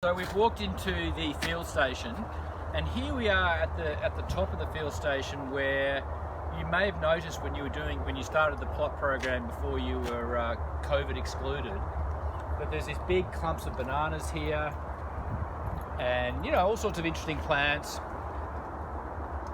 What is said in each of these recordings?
So we've walked into the field station, and here we are at the top of the field station, where you may have noticed when you started the plot program before you were COVID excluded, that there's these big clumps of bananas here, and all sorts of interesting plants.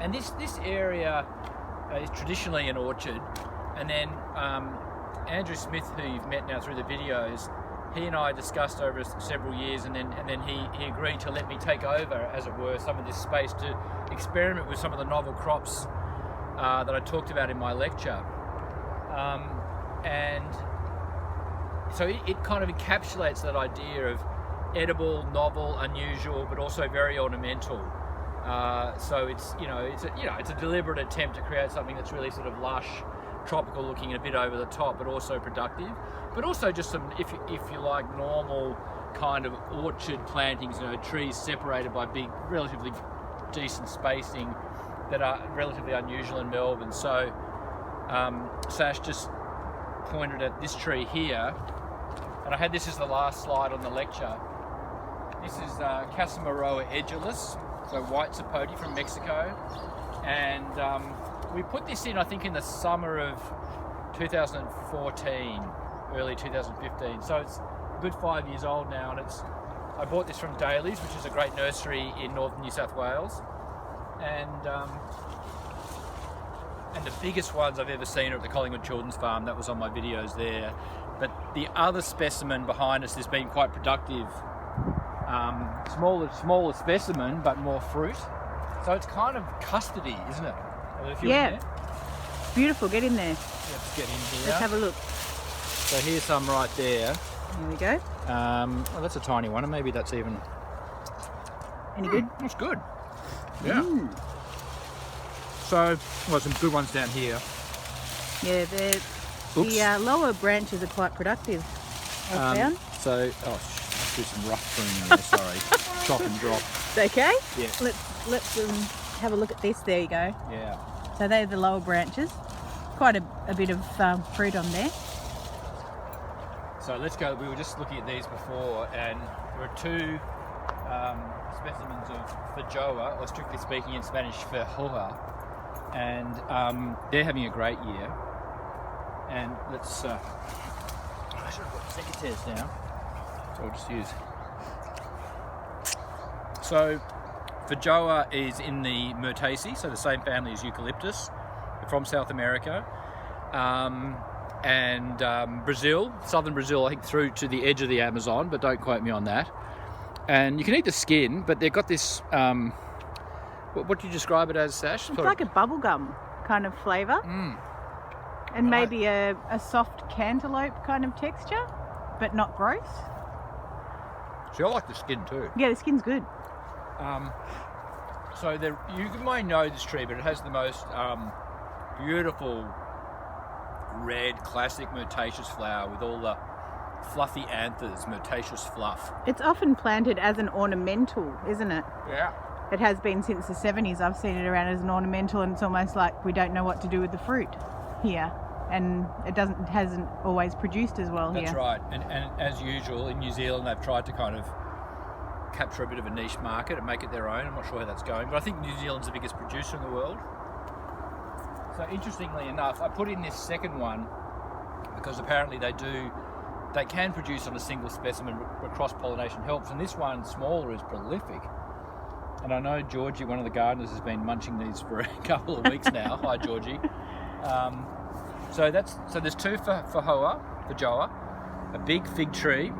And this area is traditionally an orchard, and then Andrew Smith, who you've met now through the videos, he and I discussed over several years, and then he agreed to let me take over, as it were, some of this space to experiment with some of the novel crops that I talked about in my lecture. And so it kind of encapsulates that idea of edible, novel, unusual, but also very ornamental. So it's a deliberate attempt to create something that's really sort of lush, tropical looking, and a bit over the top, but also productive. But also just some, if you like, normal kind of orchard plantings, trees separated by big, relatively decent spacing that are relatively unusual in Melbourne. So Sash just pointed at this tree here, and I had this as the last slide on the lecture. This is Casamaroa edulis, so white sapote from Mexico, and we put this in, I think, in the summer of 2014, early 2015. So it's a good 5 years old now, and I bought this from Daly's, which is a great nursery in northern New South Wales, and the biggest ones I've ever seen are at the Collingwood Children's Farm. That was on my videos there. But the other specimen behind us has been quite productive. Smaller specimen, but more fruit. So it's kind of custody, isn't it? Yeah, beautiful. Get in there. Let's get in here. Let's have a look. So here's some right there. Here we go. Well, that's a tiny one, and maybe that's even... Any good? That's good. Yeah. So, some good ones down here. Yeah, the lower branches are quite productive, I've found. So, let's do some rough pruning there, sorry. Chop and drop. It's okay? Yeah. Let's have a look at this. There you go. Yeah. So they're the lower branches. Quite a bit of fruit on there. So let's go. We were just looking at these before, and there are two specimens of feijoa, or strictly speaking in Spanish, feijoa, and they're having a great year. And let's... I should have got secateurs now, so I'll just use... So feijoa is in the Myrtaceae, so the same family as eucalyptus, from South America, and Brazil, southern Brazil, I think through to the edge of the Amazon, but don't quote me on that. And you can eat the skin, but they've got this, what do you describe it as, Sash? It's like a bubblegum kind of flavour, and maybe a soft cantaloupe kind of texture, but not gross. See, I like the skin too. Yeah, the skin's good. So you might know this tree, but it has the most beautiful red classic myrtaceous flower with all the fluffy anthers, myrtaceous fluff. It's often planted as an ornamental, isn't it? Yeah. It has been since the 70s. I've seen it around as an ornamental, and it's almost like we don't know what to do with the fruit here, and it hasn't always produced as well here. That's right, and as usual in New Zealand, they've tried to kind of capture a bit of a niche market and make it their own. I'm not sure how that's going, but I think New Zealand's the biggest producer in the world. So interestingly enough, I put in this second one because apparently they can produce on a single specimen where cross-pollination helps, and this one, smaller, is prolific. And I know Georgie, one of the gardeners, has been munching these for a couple of weeks now. Hi, Georgie. So there's two feijoa, a big fig tree.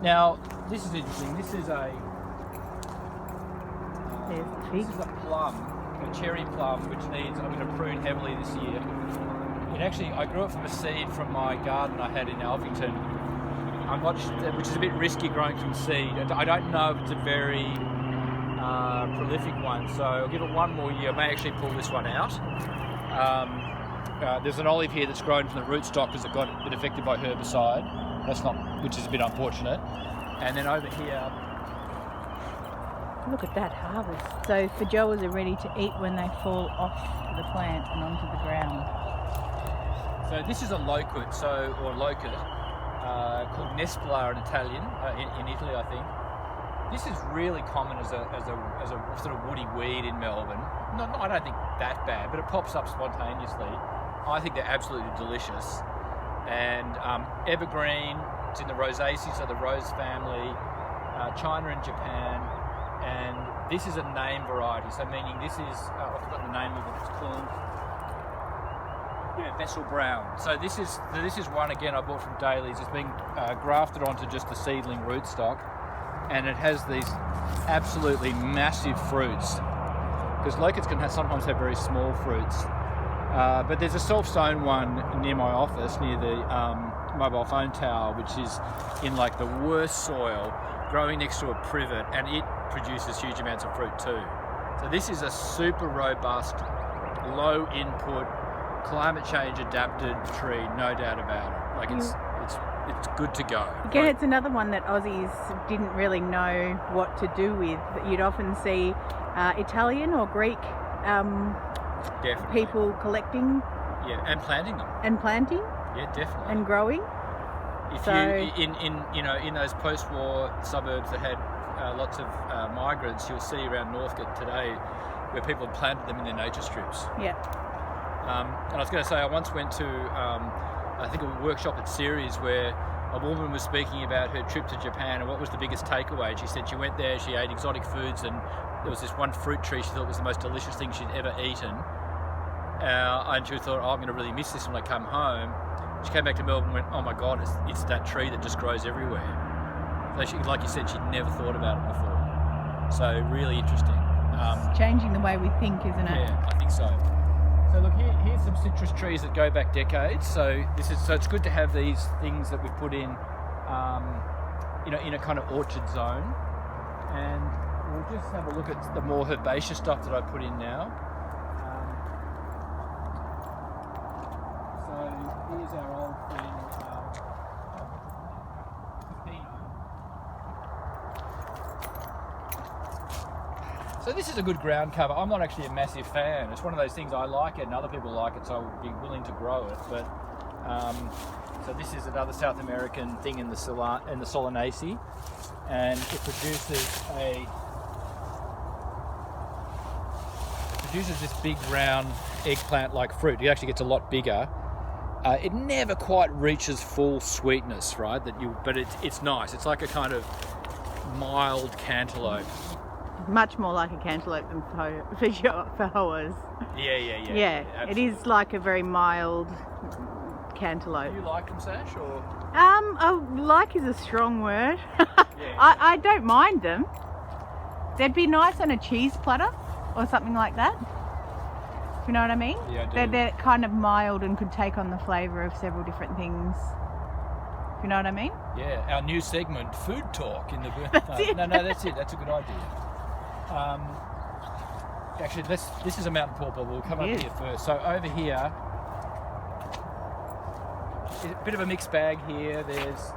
Now, this is interesting. This is a plum, a cherry plum, which I'm going to prune heavily this year. I grew it from a seed from my garden I had in Alvington. Which is a bit risky growing from seed. I don't know if it's a very prolific one, so I'll give it one more year. I may actually pull this one out. There's an olive here that's grown from the rootstock because it got a bit affected by herbicide. Which is a bit unfortunate. And then over here, look at that harvest. So feijoas are ready to eat when they fall off the plant and onto the ground. So this is a loquat, or locust, called Nespla in Italian, in Italy, I think. This is really common as a sort of woody weed in Melbourne. I don't think that bad, but it pops up spontaneously. I think they're absolutely delicious. And evergreen, it's in the Rosaceae, so the rose family, China and Japan, and this is a name variety, so meaning this is, I've forgotten the name of it, it's called Vessel Brown. So this is one, again, I bought from Daly's. It's been grafted onto just the seedling rootstock, and it has these absolutely massive fruits, because locusts can sometimes have very small fruits. But there's a self-sown one near my office, near the mobile phone tower, which is in like the worst soil, growing next to a privet, and it produces huge amounts of fruit too. So this is a super robust, low input, climate change adapted tree, no doubt about it. Like it's good to go. Again, it's another one that Aussies didn't really know what to do with. You'd often see Italian or Greek Definitely. people collecting, and planting them. Yeah, definitely. And growing. If So- you in those post-war suburbs that had lots of migrants, you'll see around Northcote today where people have planted them in their nature strips. Yeah. And I was going to say, I once went to I think a workshop at Ceres where a woman was speaking about her trip to Japan and what was the biggest takeaway. And she said she went there, she ate exotic foods, and there was this one fruit tree she thought was the most delicious thing she'd ever eaten. And she thought, I'm going to really miss this when I come home. She came back to Melbourne and went, oh my God, it's that tree that just grows everywhere. So she, like you said, she'd never thought about it before. So really interesting. It's changing the way we think, isn't it? Yeah, I think so. So look, here's some citrus trees that go back decades. So it's good to have these things that we put in, in a kind of orchard zone. And we'll just have a look at the more herbaceous stuff that I put in now. So here's our old friend, Pepino. So this is a good ground cover. I'm not actually a massive fan. It's one of those things, I like it and other people like it, so I would be willing to grow it. But so this is another South American thing in the Solanaceae, and it produces this big round eggplant-like fruit. It actually gets a lot bigger. It never quite reaches full sweetness, right? But it's nice. It's like a kind of mild cantaloupe. Much more like a cantaloupe than feijoas. Yeah. It is like a very mild cantaloupe. Do you like them, Sash, or? Like is a strong word. Yeah. I don't mind them. They'd be nice on a cheese platter or something like that. You know what I mean? Yeah, I do. They're kind of mild and could take on the flavour of several different things. You know what I mean? Yeah, our new segment, Food Talk, in the No, that's it. That's a good idea. Actually, this is a mountain pawpaw. We'll come over here first. So over here, a bit of a mixed bag here. There's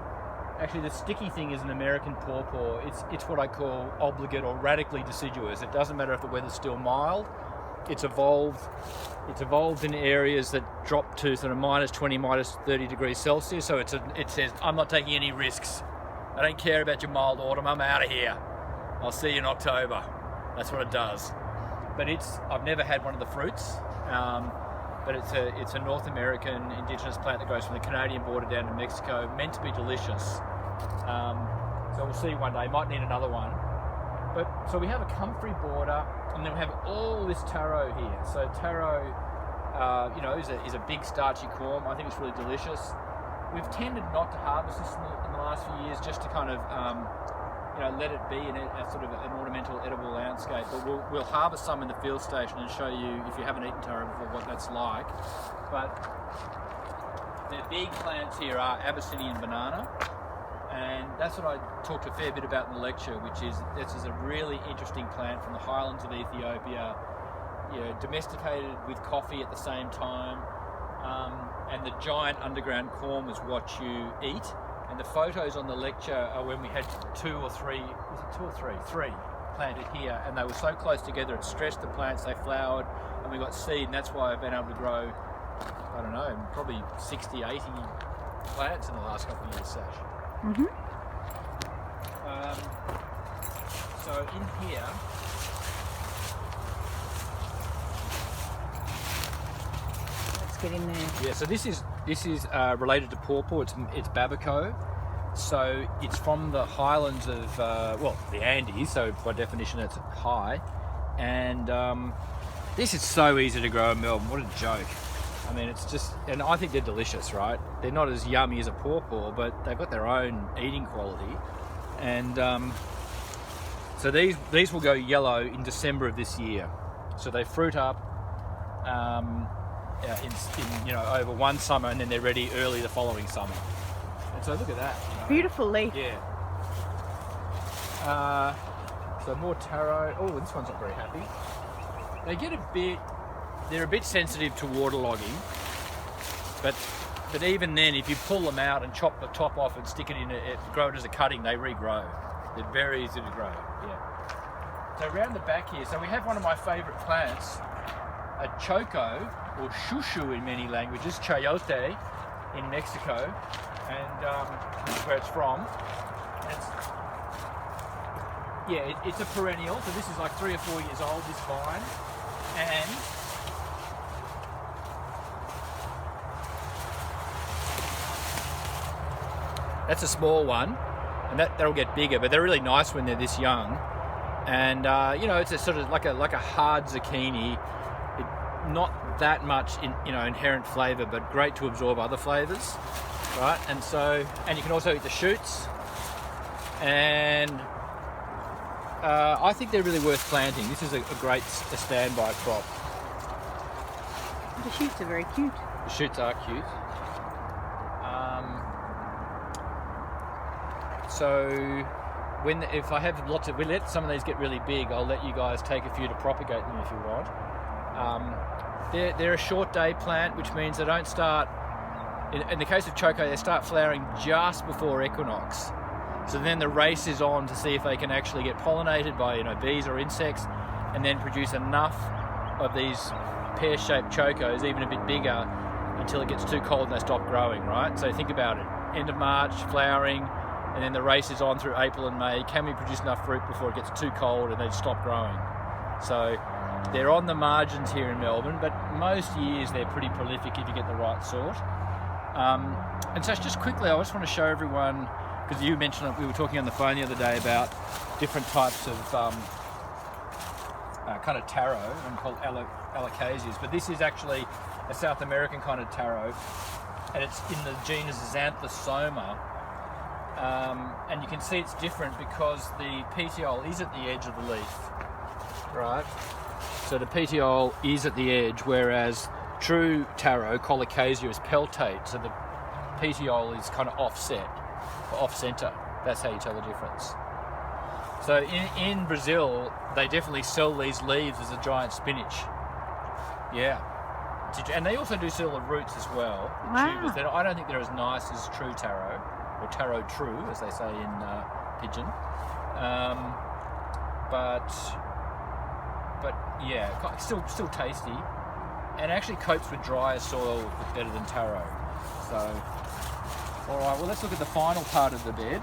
actually the sticky thing is an American pawpaw. It's what I call obligate or radically deciduous. It doesn't matter if the weather's still mild. It's evolved in areas that drop to sort of minus 20, minus 30 degrees Celsius. So it says, I'm not taking any risks. I don't care about your mild autumn. I'm out of here. I'll see you in October. That's what it does. But I've never had one of the fruits. But it's a North American indigenous plant that goes from the Canadian border down to Mexico, meant to be delicious. So we'll see one day. Might need another one. So we have a comfrey border, and then we have all this taro here. So taro, is a big starchy corm. I think it's really delicious. We've tended not to harvest this in the last few years, just to kind of, let it be in a sort of an ornamental, edible landscape. But we'll harvest some in the field station and show you, if you haven't eaten taro before, what that's like. But the big plants here are Abyssinian banana. And that's what I talked a fair bit about in the lecture, which is this is a really interesting plant from the highlands of Ethiopia, domesticated with coffee at the same time. And the giant underground corm is what you eat. And the photos on the lecture are when we had three planted here, and they were so close together, it stressed the plants, they flowered, and we got seed, and that's why I've been able to grow, I don't know, probably 60, 80 plants in the last couple of years, Sash. Mhm. So in here, Let's get in there. yeah. So this is related to pawpaw. It's Babaco. So it's from the highlands of the Andes. So by definition, it's high. And this is so easy to grow in Melbourne. What a joke! I mean, it's just, and I think they're delicious, right? They're not as yummy as a pawpaw, but they've got their own eating quality. And so these will go yellow in December of this year. So they fruit up in over one summer, and then they're ready early the following summer. And so look at that. Beautiful leaf. Yeah. So more taro. Oh, this one's not very happy. They're a bit sensitive to waterlogging, but even then, if you pull them out and chop the top off and stick it in grow it as a cutting, they regrow. They're very easy to grow. Yeah. So around the back here, so we have one of my favourite plants, a choco, or shushu in many languages, chayote in Mexico, and this is where it's from. It's a perennial, so this is like 3 or 4 years old, this vine, and that's a small one, and that'll get bigger, but they're really nice when they're this young. And it's a sort of like a hard zucchini, not that much inherent flavour, but great to absorb other flavours, right? And you can also eat the shoots, and I think they're really worth planting. This is a great standby crop. The shoots are very cute. The shoots are cute. So if I have we let some of these get really big, I'll let you guys take a few to propagate them if you want. They're a short day plant, which means they don't start, in the case of choco, they start flowering just before equinox. So then the race is on to see if they can actually get pollinated by bees or insects, and then produce enough of these pear-shaped chocos, even a bit bigger, until it gets too cold and they stop growing, right? So think about it. End of March, flowering, and then the race is on through April and May. Can we produce enough fruit before it gets too cold and they stop growing? So they're on the margins here in Melbourne, but most years they're pretty prolific if you get the right sort. And so just quickly, I just want to show everyone, because you mentioned, we were talking on the phone the other day about different types of kind of taro, and called alocasias, but this is actually a South American kind of taro, and it's in the genus Xanthosoma. And you can see it's different because the petiole is at the edge of the leaf, right? So the petiole is at the edge, whereas true taro, Colocasia, is peltate, so the petiole is kind of offset, or off-center. That's how you tell the difference. So in Brazil, they definitely sell these leaves as a giant spinach. Yeah. And they also do sell the roots as well. Wow. Tubers. I don't think they're as nice as true taro, or taro true, as they say in Pidgin. But yeah, still tasty, and actually copes with drier soil better than taro. So, all right. Well, let's look at the final part of the bed.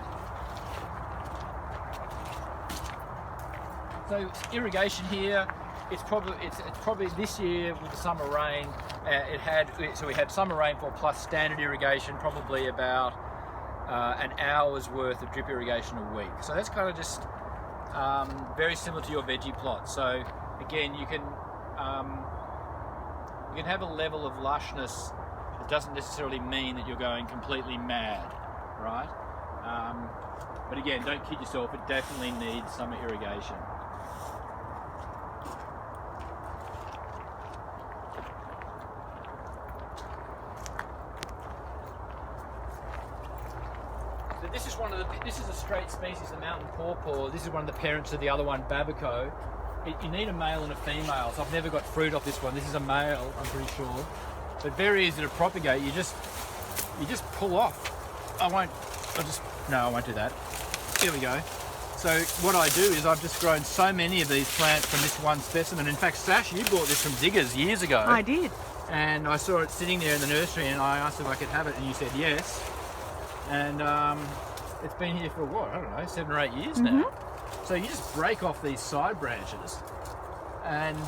So irrigation here. It's probably this year with the summer rain. We had summer rainfall plus standard irrigation, probably about an hour's worth of drip irrigation a week. So that's kind of just very similar to your veggie plot. So again, you can have a level of lushness that doesn't necessarily mean that you're going completely mad, right? But again, don't kid yourself. It definitely needs summer irrigation. This is a straight species, the mountain pawpaw. This is one of the parents of the other one, Babaco. You need a male and a female, so I've never got fruit off this one. This is a male, I'm pretty sure. But very easy to propagate. You just pull off. I won't do that. Here we go. So what I do is I've just grown so many of these plants from this one specimen. In fact, Sash, you bought this from Diggers years ago. I did. And I saw it sitting there in the nursery, and I asked if I could have it, and you said yes. and it's been here for what, I don't know, 7 or 8 years now. So you just break off these side branches and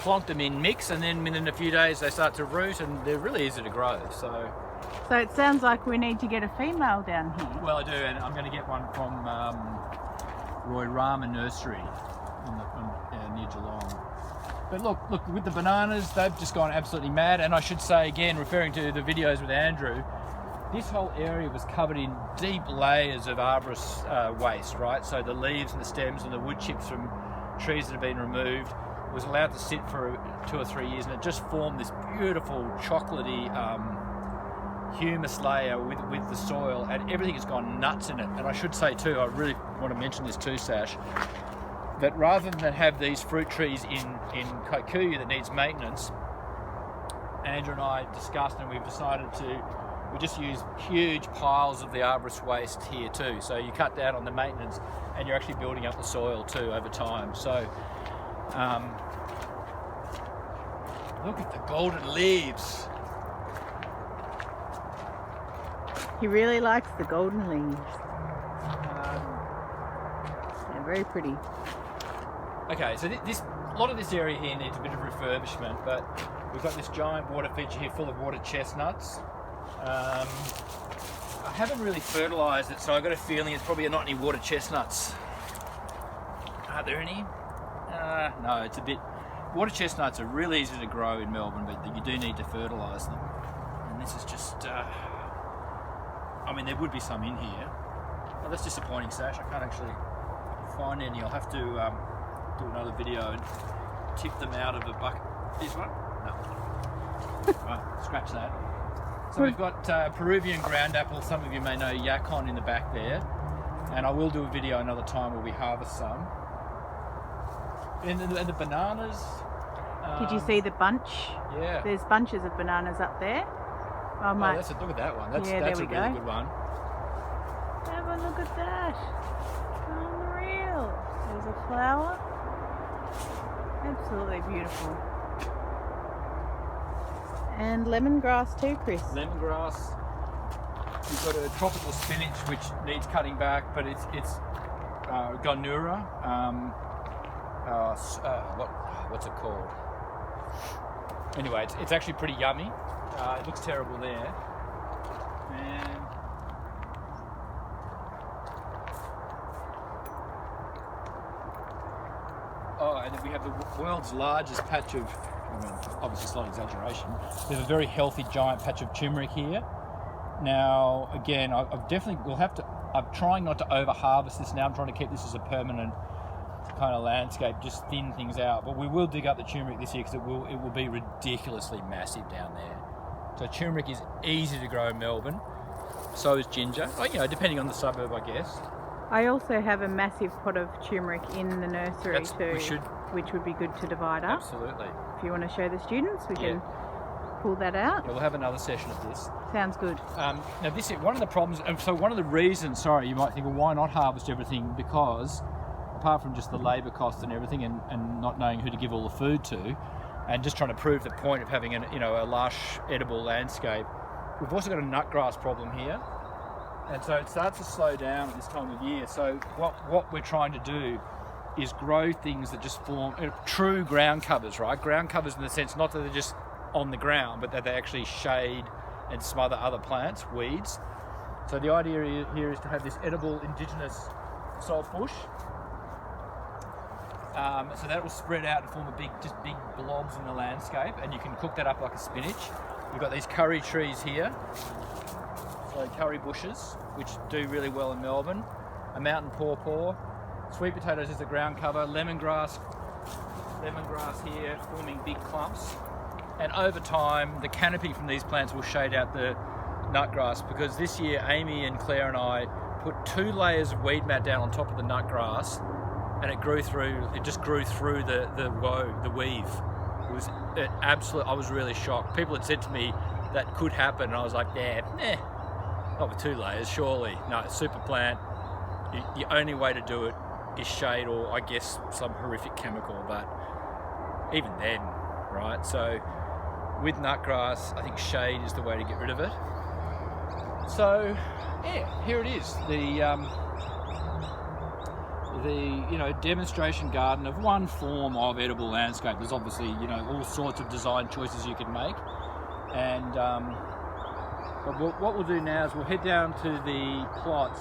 plonk them in mix, and then within a few days they start to root, and they're really easy to grow. So it sounds like we need to get a female down here. well, I do, and I'm going to get one from Roy Rama Nursery near Geelong. But look, with the bananas, they've just gone absolutely mad. And I should say again, referring to the videos with Andrew, this whole area was covered in deep layers of arborist waste, right? So the leaves and the stems and the wood chips from trees that have been removed was allowed to sit for 2 or 3 years, and it just formed this beautiful chocolatey humus layer with the soil, and everything has gone nuts in it. And I should say too, I really want to mention this too, Sash, that rather than have these fruit trees in Kikuyu that needs maintenance, Andrew and I discussed, and we've decided we just use huge piles of the arborist waste here too. So you cut down on the maintenance, and you're actually building up the soil too over time. So look at the golden leaves. He really likes the golden leaves. They're very pretty. Okay, so a lot of this area here needs a bit of refurbishment, but we've got this giant water feature here full of water chestnuts. I haven't really fertilised it, so I've got a feeling it's probably not any water chestnuts. Are there any? No, it's a bit... Water chestnuts are really easy to grow in Melbourne, but you do need to fertilise them. And this is just... I mean, there would be some in here. Oh, that's disappointing, Sash. I can't actually find any. I'll have to do another video and tip them out of a bucket. This one? No. Right, scratch that. So we've got Peruvian ground apple. Some of you may know Yacon in the back there. And I will do a video another time where we harvest some. And the bananas. Did you see the bunch? Yeah. There's bunches of bananas up there. Oh, look at that one. That's a really good one. Have a look at that. Unreal. There's a flower. Absolutely beautiful. And lemongrass too, Chris. Lemongrass. We've got a tropical spinach which needs cutting back, but it's Gonura. What's it called? Anyway, it's actually pretty yummy. It looks terrible there. And and then we have the world's largest patch of, I mean, obviously slight exaggeration, we have a very healthy giant patch of turmeric here. Now, again, I'm trying not to over harvest this now. I'm trying to keep this as a permanent kind of landscape, just thin things out. But we will dig up the turmeric this year because it will be ridiculously massive down there. So turmeric is easy to grow in Melbourne. So is ginger. Depending on the suburb, I guess. I also have a massive pot of turmeric in the nursery which would be good to divide up. Absolutely. If you want to show the students, we can pull that out. Yeah, we'll have another session of this. Sounds good. Now, this is one of the problems, and so one of the reasons, you might think, well, why not harvest everything? Because apart from just the labour costs and everything, and not knowing who to give all the food to, and just trying to prove the point of having a lush, edible landscape, we've also got a nutgrass problem here. And so it starts to slow down at this time of year. So what we're trying to do is grow things that just form true ground covers, right? Ground covers in the sense not that they're just on the ground, but that they actually shade and smother other plants, weeds. So the idea here is to have this edible indigenous salt bush. So that will spread out and form big blobs in the landscape, and you can cook that up like a spinach. We've got these curry trees here. So curry bushes, which do really well in Melbourne. A mountain pawpaw. Sweet potatoes is a ground cover. Lemongrass here, forming big clumps. And over time, the canopy from these plants will shade out the nutgrass, because this year Amy and Claire and I put 2 layers of weed mat down on top of the nutgrass, and it just grew through the weave. I was really shocked. People had said to me that could happen, and I was like, not with 2 layers, surely. No, it's super plant. The only way to do it is shade, or I guess some horrific chemical, but even then, right? So with nutgrass, I think shade is the way to get rid of it. So, yeah, here it is. The demonstration garden of one form of edible landscape. There's obviously all sorts of design choices you can make, and but what we'll do now is we'll head down to the plots,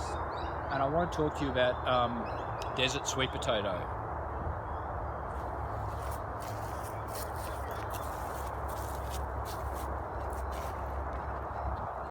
and I want to talk to you about desert sweet potato.